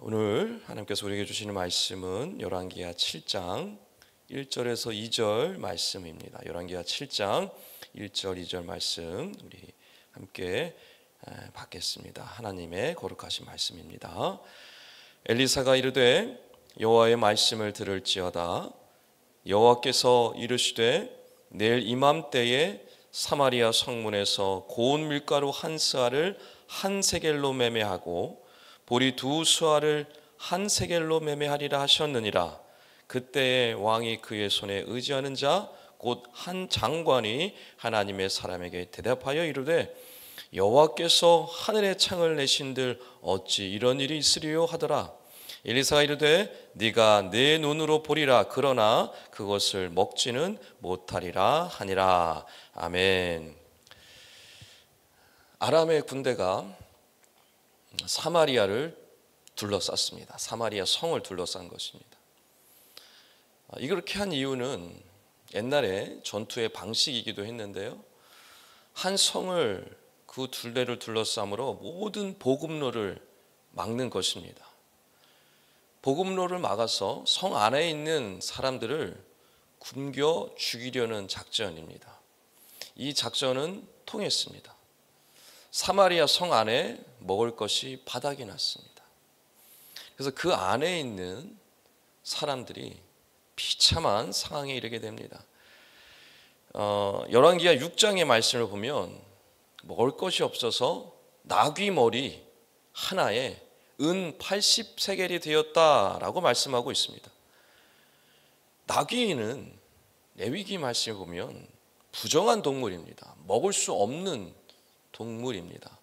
오늘 하나님께서 우리에게 주시는 말씀은 열왕기하 7장 1절에서 2절 말씀입니다. 열왕기하 7장 1절 2절 말씀 우리 함께 받겠습니다. 하나님의 거룩하신 말씀입니다. 엘리사가 이르되 여호와의 말씀을 들을지어다. 여호와께서 이르시되 내일 이맘때에 사마리아 성문에서 고운 밀가루 한 스아를 한 세겔로 매매하고 보리 두 수아를 한 세겔로 매매하리라 하셨느니라. 그때에 왕이 그의 손에 의지하는 자 곧 한 장관이 하나님의 사람에게 대답하여 이르되 여호와께서 하늘의 창을 내신들 어찌 이런 일이 있으리요 하더라. 엘리사가 이르되 네가 내 눈으로 보리라. 그러나 그것을 먹지는 못하리라 하니라. 아멘. 아람의 군대가 사마리아를 둘러쌌습니다. 사마리아 성을 둘러싼 것입니다. 이렇게 한 이유는 옛날에 전투의 방식이기도 했는데요, 한 성을 그 둘레를 둘러싸므로 모든 보급로를 막는 것입니다. 보급로를 막아서 성 안에 있는 사람들을 굶겨 죽이려는 작전입니다. 이 작전은 통했습니다. 사마리아 성 안에 먹을 것이 바닥이 났습니다. 그래서 그 안에 있는 사람들이 비참한 상황에 이르게 됩니다. 열왕기하 6장의 말씀을 보면 먹을 것이 없어서 나귀 머리 하나에 은 80세겔이 되었다라고 말씀하고 있습니다. 나귀는 레위기 말씀을 보면 부정한 동물입니다. 먹을 수 없는 동물입니다.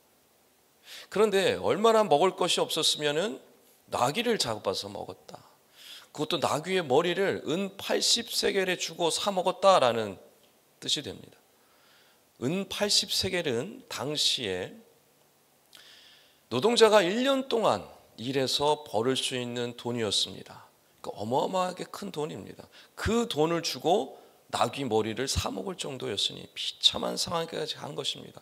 그런데 얼마나 먹을 것이 없었으면은 나귀를 잡아서 먹었다. 그것도 나귀의 머리를 은 80세겔에 주고 사 먹었다라는 뜻이 됩니다. 은 80세겔은 당시에 노동자가 1년 동안 일해서 벌을 수 있는 돈이었습니다. 그러니까 어마어마하게 큰 돈입니다. 그 돈을 주고 나귀 머리를 사 먹을 정도였으니 비참한 상황까지 간 것입니다.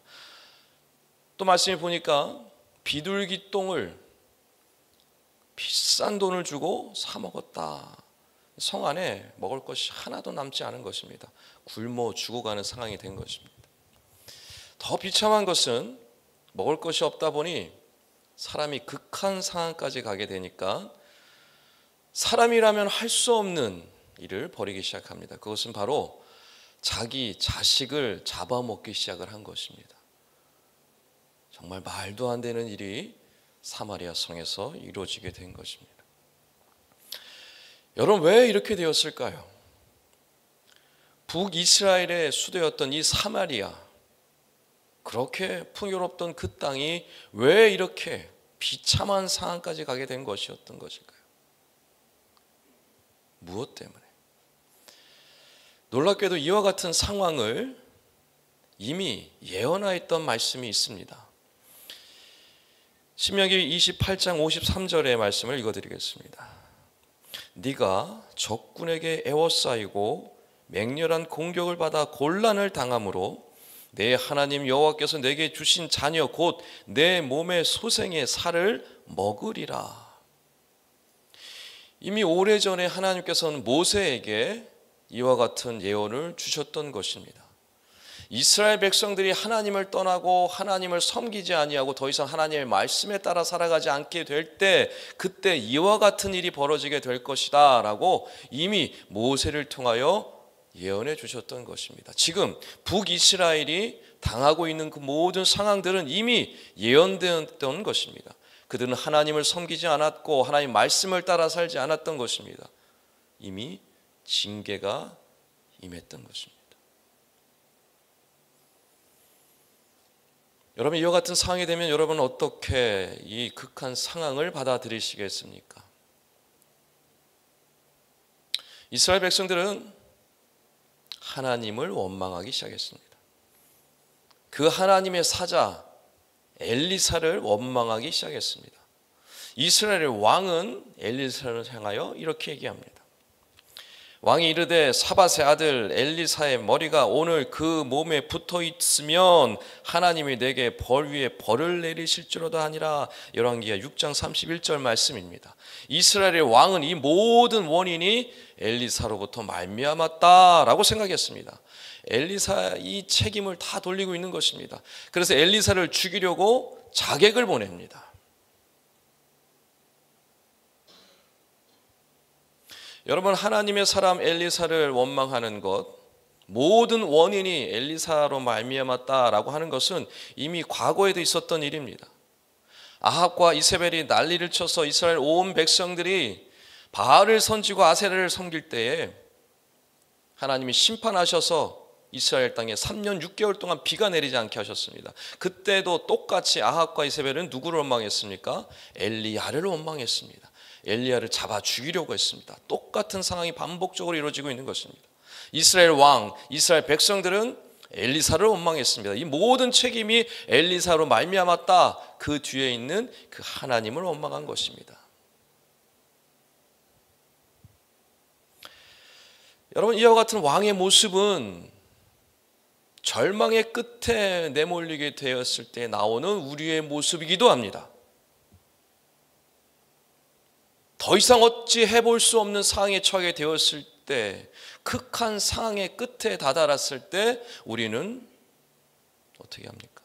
또 말씀해 보니까 비둘기 똥을 비싼 돈을 주고 사 먹었다. 성 안에 먹을 것이 하나도 남지 않은 것입니다. 굶어 죽어가는 상황이 된 것입니다. 더 비참한 것은 먹을 것이 없다 보니 사람이 극한 상황까지 가게 되니까 사람이라면 할 수 없는 일을 벌이기 시작합니다. 그것은 바로 자기 자식을 잡아먹기 시작을 한 것입니다. 정말 말도 안 되는 일이 사마리아 성에서 이루어지게 된 것입니다. 여러분, 왜 이렇게 되었을까요? 북이스라엘의 수도였던 이 사마리아, 그렇게 풍요롭던 그 땅이 왜 이렇게 비참한 상황까지 가게 된 것이었던 것일까요? 무엇 때문에? 놀랍게도 이와 같은 상황을 이미 예언하였던 말씀이 있습니다. 신명기 28장 53절의 말씀을 읽어드리겠습니다. 네가 적군에게 애워싸이고 맹렬한 공격을 받아 곤란을 당함으로 내 하나님 여호와께서 내게 주신 자녀 곧 내 몸의 소생의 살을 먹으리라. 이미 오래전에 하나님께서는 모세에게 이와 같은 예언을 주셨던 것입니다. 이스라엘 백성들이 하나님을 떠나고 하나님을 섬기지 아니하고 더 이상 하나님의 말씀에 따라 살아가지 않게 될 때, 그때 이와 같은 일이 벌어지게 될 것이다 라고 이미 모세를 통하여 예언해 주셨던 것입니다. 지금 북이스라엘이 당하고 있는 그 모든 상황들은 이미 예언되었던 것입니다. 그들은 하나님을 섬기지 않았고 하나님 말씀을 따라 살지 않았던 것입니다. 이미 징계가 임했던 것입니다. 여러분, 이와 같은 상황이 되면 여러분은 어떻게 이 극한 상황을 받아들이시겠습니까? 이스라엘 백성들은 하나님을 원망하기 시작했습니다. 그 하나님의 사자 엘리사를 원망하기 시작했습니다. 이스라엘의 왕은 엘리사를 향하여 이렇게 얘기합니다. 왕이 이르되 사밧의 아들 엘리사의 머리가 오늘 그 몸에 붙어 있으면 하나님이 내게 벌 위에 벌을 내리실지로다 하니라. 열왕기하 6장 31절 말씀입니다. 이스라엘의 왕은 이 모든 원인이 엘리사로부터 말미암았다라고 생각했습니다. 엘리사 이 책임을 다 돌리고 있는 것입니다. 그래서 엘리사를 죽이려고 자객을 보냅니다. 여러분, 하나님의 사람 엘리사를 원망하는 것, 모든 원인이 엘리사로 말미암았다라고 하는 것은 이미 과거에도 있었던 일입니다. 아합과 이세벨이 난리를 쳐서 이스라엘 온 백성들이 바알을 선지고 아세라를 섬길 때에 하나님이 심판하셔서 이스라엘 땅에 3년 6개월 동안 비가 내리지 않게 하셨습니다. 그때도 똑같이 아합과 이세벨은 누구를 원망했습니까? 엘리야를 원망했습니다. 엘리야를 잡아 죽이려고 했습니다. 똑같은 상황이 반복적으로 이루어지고 있는 것입니다. 이스라엘 왕, 이스라엘 백성들은 엘리사를 원망했습니다. 이 모든 책임이 엘리사로 말미암았다. 그 뒤에 있는 그 하나님을 원망한 것입니다. 여러분, 이와 같은 왕의 모습은 절망의 끝에 내몰리게 되었을 때 나오는 우리의 모습이기도 합니다. 더 이상 어찌 해볼 수 없는 상황에 처하게 되었을 때, 극한 상황의 끝에 다다랐을 때 우리는 어떻게 합니까?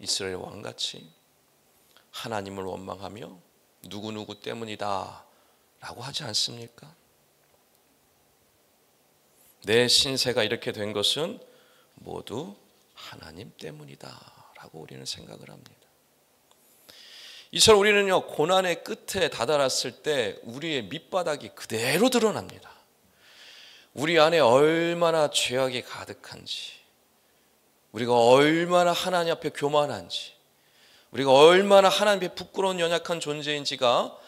이스라엘 왕같이 하나님을 원망하며 누구누구 때문이다 라고 하지 않습니까? 내 신세가 이렇게 된 것은 모두 하나님 때문이다 라고 우리는 생각을 합니다. 이처럼 우리는요, 고난의 끝에 다다랐을 때 우리의 밑바닥이 그대로 드러납니다. 우리 안에 얼마나 죄악이 가득한지, 우리가 얼마나 하나님 앞에 교만한지, 우리가 얼마나 하나님 앞에 부끄러운 연약한 존재인지가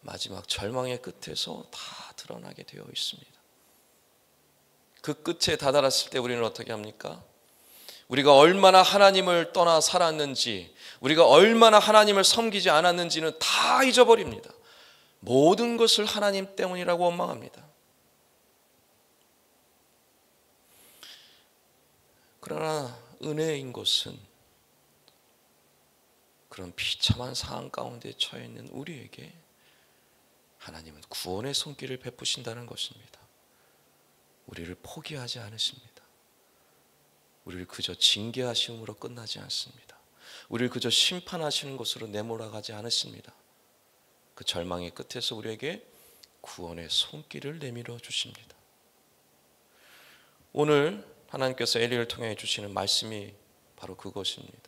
마지막 절망의 끝에서 다 드러나게 되어 있습니다. 그 끝에 다다랐을 때 우리는 어떻게 합니까? 우리가 얼마나 하나님을 떠나 살았는지, 우리가 얼마나 하나님을 섬기지 않았는지는 다 잊어버립니다. 모든 것을 하나님 때문이라고 원망합니다. 그러나 은혜인 것은 그런 비참한 상황 가운데 처해 있는 우리에게 하나님은 구원의 손길을 베푸신다는 것입니다. 우리를 포기하지 않으십니다. 우리를 그저 징계하심으로 끝나지 않습니다. 우리를 그저 심판하시는 것으로 내몰아가지 않으십니다. 그 절망의 끝에서 우리에게 구원의 손길을 내밀어 주십니다. 오늘 하나님께서 엘리를 통해 주시는 말씀이 바로 그것입니다.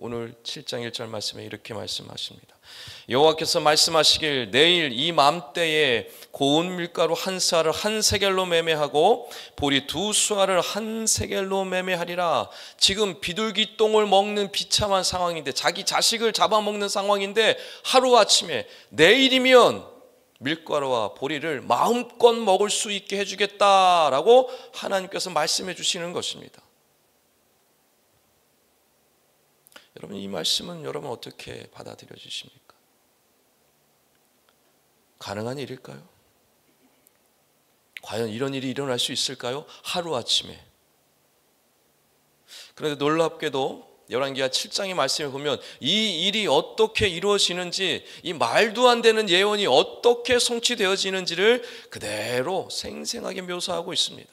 오늘 7장 1절 말씀에 이렇게 말씀하십니다. 여호와께서 말씀하시길 내일 이 맘때에 고운 밀가루 한 쌀을 한 세겔로 매매하고 보리 두 수알을 한 세겔로 매매하리라. 지금 비둘기똥을 먹는 비참한 상황인데, 자기 자식을 잡아먹는 상황인데, 하루아침에 내일이면 밀가루와 보리를 마음껏 먹을 수 있게 해주겠다라고 하나님께서 말씀해 주시는 것입니다. 여러분, 이 말씀은 여러분 어떻게 받아들여 주십니까? 가능한 일일까요? 과연 이런 일이 일어날 수 있을까요? 하루아침에. 그런데 놀랍게도 열왕기하 7장의 말씀을 보면 이 일이 어떻게 이루어지는지, 이 말도 안 되는 예언이 어떻게 성취되어지는지를 그대로 생생하게 묘사하고 있습니다.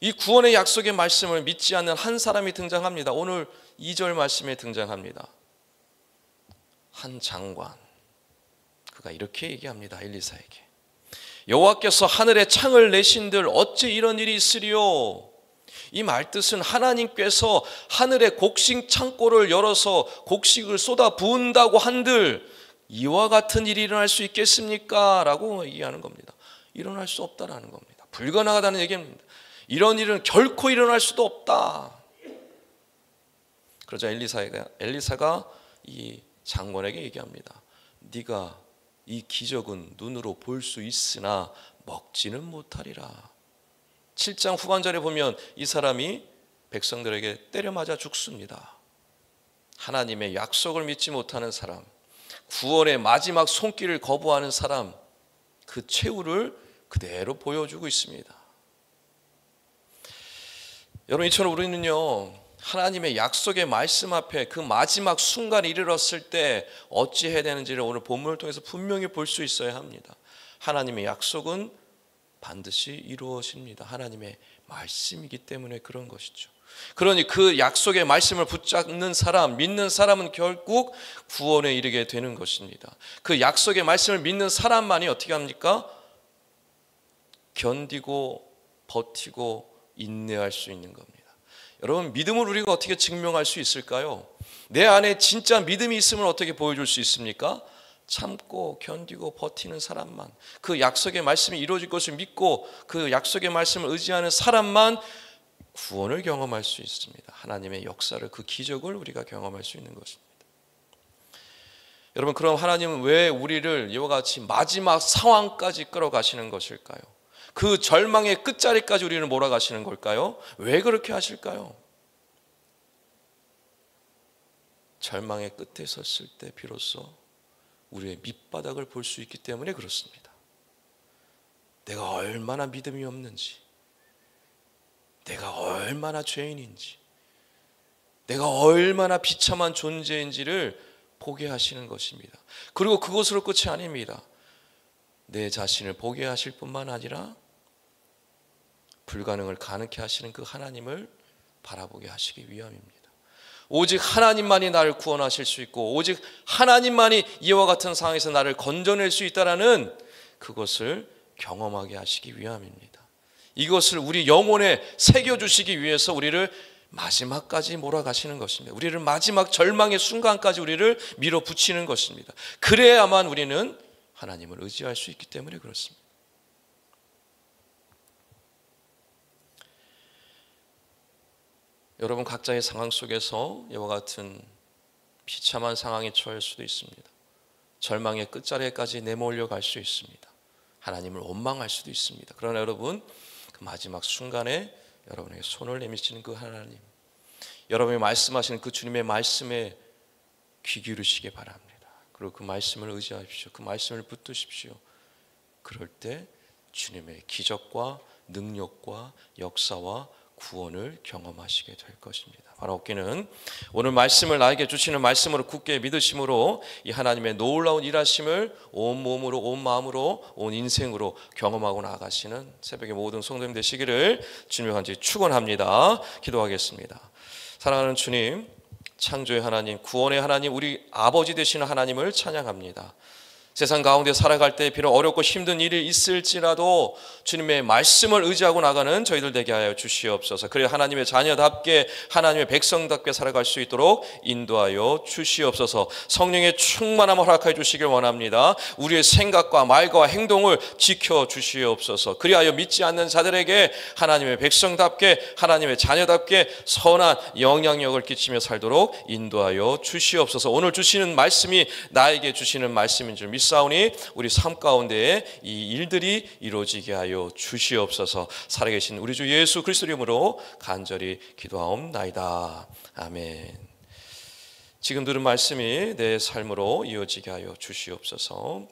이 구원의 약속의 말씀을 믿지 않는 한 사람이 등장합니다. 오늘 2절 말씀에 등장합니다. 한 장관, 그가 이렇게 얘기합니다. 엘리사에게, 여호와께서 하늘에 창을 내신들 어찌 이런 일이 있으리요? 이 말뜻은 하나님께서 하늘에 곡식 창고를 열어서 곡식을 쏟아 부은다고 한들 이와 같은 일이 일어날 수 있겠습니까? 라고 얘기하는 겁니다. 일어날 수 없다라는 겁니다. 불가능하다는 얘기입니다. 이런 일은 결코 일어날 수도 없다. 그러자 엘리사가 이 장관에게 얘기합니다. 네가 이 기적은 눈으로 볼 수 있으나 먹지는 못하리라. 7장 후반절에 보면 이 사람이 백성들에게 때려 맞아 죽습니다. 하나님의 약속을 믿지 못하는 사람, 구원의 마지막 손길을 거부하는 사람, 그 최후를 그대로 보여주고 있습니다. 여러분, 이처럼 우리는요, 하나님의 약속의 말씀 앞에 그 마지막 순간에 이르렀을 때 어찌 해야 되는지를 오늘 본문을 통해서 분명히 볼 수 있어야 합니다. 하나님의 약속은 반드시 이루어집니다. 하나님의 말씀이기 때문에 그런 것이죠. 그러니 그 약속의 말씀을 붙잡는 사람, 믿는 사람은 결국 구원에 이르게 되는 것입니다. 그 약속의 말씀을 믿는 사람만이 어떻게 합니까? 견디고 버티고 인내할 수 있는 겁니다. 여러분, 믿음을 우리가 어떻게 증명할 수 있을까요? 내 안에 진짜 믿음이 있음을 어떻게 보여줄 수 있습니까? 참고 견디고 버티는 사람만, 그 약속의 말씀이 이루어질 것을 믿고 그 약속의 말씀을 의지하는 사람만 구원을 경험할 수 있습니다. 하나님의 역사를, 그 기적을 우리가 경험할 수 있는 것입니다. 여러분, 그럼 하나님은 왜 우리를 이와 같이 마지막 상황까지 끌어가시는 것일까요? 그 절망의 끝자리까지 우리를 몰아가시는 걸까요? 왜 그렇게 하실까요? 절망의 끝에 섰을 때 비로소 우리의 밑바닥을 볼 수 있기 때문에 그렇습니다. 내가 얼마나 믿음이 없는지, 내가 얼마나 죄인인지, 내가 얼마나 비참한 존재인지를 보게 하시는 것입니다. 그리고 그것으로 끝이 아닙니다. 내 자신을 보게 하실 뿐만 아니라 불가능을 가능케 하시는 그 하나님을 바라보게 하시기 위함입니다. 오직 하나님만이 나를 구원하실 수 있고 오직 하나님만이 이와 같은 상황에서 나를 건져낼 수 있다라는 그것을 경험하게 하시기 위함입니다. 이것을 우리 영혼에 새겨주시기 위해서 우리를 마지막까지 몰아가시는 것입니다. 우리를 마지막 절망의 순간까지 우리를 밀어붙이는 것입니다. 그래야만 우리는 하나님을 의지할 수 있기 때문에 그렇습니다. 여러분, 각자의 상황 속에서 이와 같은 비참한 상황에 처할 수도 있습니다. 절망의 끝자리까지 내몰려 갈 수 있습니다. 하나님을 원망할 수도 있습니다. 그러나 여러분, 그 마지막 순간에 여러분에게 손을 내미시는 그 하나님, 여러분이 말씀하시는 그 주님의 말씀에 귀 기울이시기 바랍니다. 그리고 그 말씀을 의지하십시오. 그 말씀을 붙드십시오. 그럴 때 주님의 기적과 능력과 역사와 구원을 경험하시게 될 것입니다. 바로 얻기는 오늘 말씀을 나에게 주시는 말씀으로 굳게 믿으심으로 이 하나님의 놀라운 일하심을 온 몸으로, 온 마음으로, 온 인생으로 경험하고 나아가시는 새벽의 모든 성도님 되시기를 주님의 간절히 축원합니다. 기도하겠습니다. 사랑하는 주님, 창조의 하나님, 구원의 하나님, 우리 아버지 되시는 하나님을 찬양합니다. 세상 가운데 살아갈 때 비록 어렵고 힘든 일이 있을지라도 주님의 말씀을 의지하고 나가는 저희들 되게 하여 주시옵소서. 그래야 하나님의 자녀답게, 하나님의 백성답게 살아갈 수 있도록 인도하여 주시옵소서. 성령의 충만함을 허락하여 주시길 원합니다. 우리의 생각과 말과 행동을 지켜 주시옵소서. 그리하여 믿지 않는 자들에게 하나님의 백성답게, 하나님의 자녀답게 선한 영향력을 끼치며 살도록 인도하여 주시옵소서. 오늘 주시는 말씀이 나에게 주시는 말씀인 줄 믿습니다. 사오니 우리 삶 가운데에 이 일들이 이루어지게 하여 주시옵소서. 살아계신 우리 주 예수 그리스도 이름으로 간절히 기도하옵나이다. 아멘. 지금 들은 말씀이 내 삶으로 이어지게 하여 주시옵소서.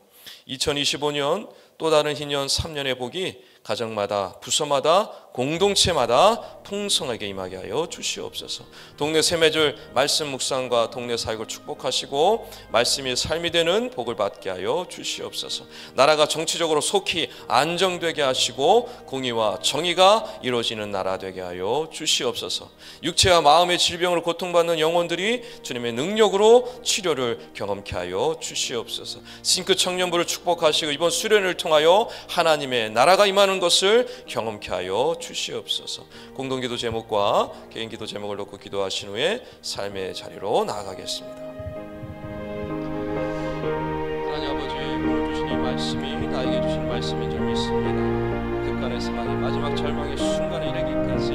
2025년 또 다른 희년 3년의 복이 가정마다, 부서마다, 공동체마다 풍성하게 임하게 하여 주시옵소서. 동네 샘매줄 말씀 묵상과 동네 사역을 축복하시고 말씀이 삶이 되는 복을 받게 하여 주시옵소서. 나라가 정치적으로 속히 안정되게 하시고 공의와 정의가 이루어지는 나라 되게 하여 주시옵소서. 육체와 마음의 질병으로 고통받는 영혼들이 주님의 능력으로 치료를 경험케 하여 주시옵소서. 싱크 청년부를 축복하시고 이번 수련을 통하여 하나님의 나라가 임하는 것을 경험케 하여 주시옵소서. 공동기도 제목과 개인기도 제목을 놓고 기도하신 후에 삶의 자리로 나아가겠습니다. 하나님 아버지, 오늘 주신 이 말씀이 나에게 주신 말씀인 줄 믿습니다. 극간의 상황이 마지막 절망의 순간에 이르기까지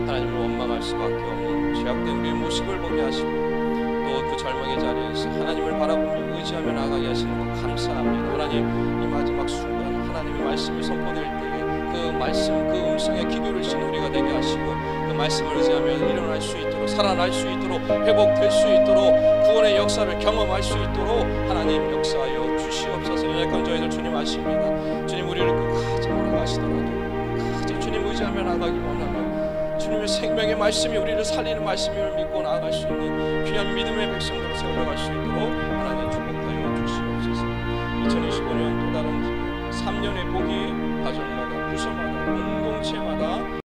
하나님을 원망할 수밖에 없는 죄악된 우리의 모습을 보게 하시고 또 그 절망의 자리에서 하나님을 바라보며 의지하며 나아가게 하시는 것 감사합니다. 하나님, 이 마지막 순간 하나님의 말씀이 선포될 때에 그 말씀, 그 음성에 귀 기울이시는 우리가 되게 하시고 그 말씀을 의지하며 일어날 수 있도록, 살아날 수 있도록, 회복될 수 있도록, 구원의 역사를 경험할 수 있도록 하나님 역사하여 주시옵소서. 연약한 저희들 주님 아십니다. 주님, 우리를 끝까지 몰아가시더라도 끝까지 주님 의지하며 나가기 원하며 주님의 생명의 말씀이 우리를 살리는 말씀임을 믿고 나아갈 수 있는 귀한 믿음의 백성들을 세워나갈 수 있도록 하나님 축복하여 주시옵소서. 2025년 또 다른 3년의 복이 가정마다, 부서마다, 공동체마다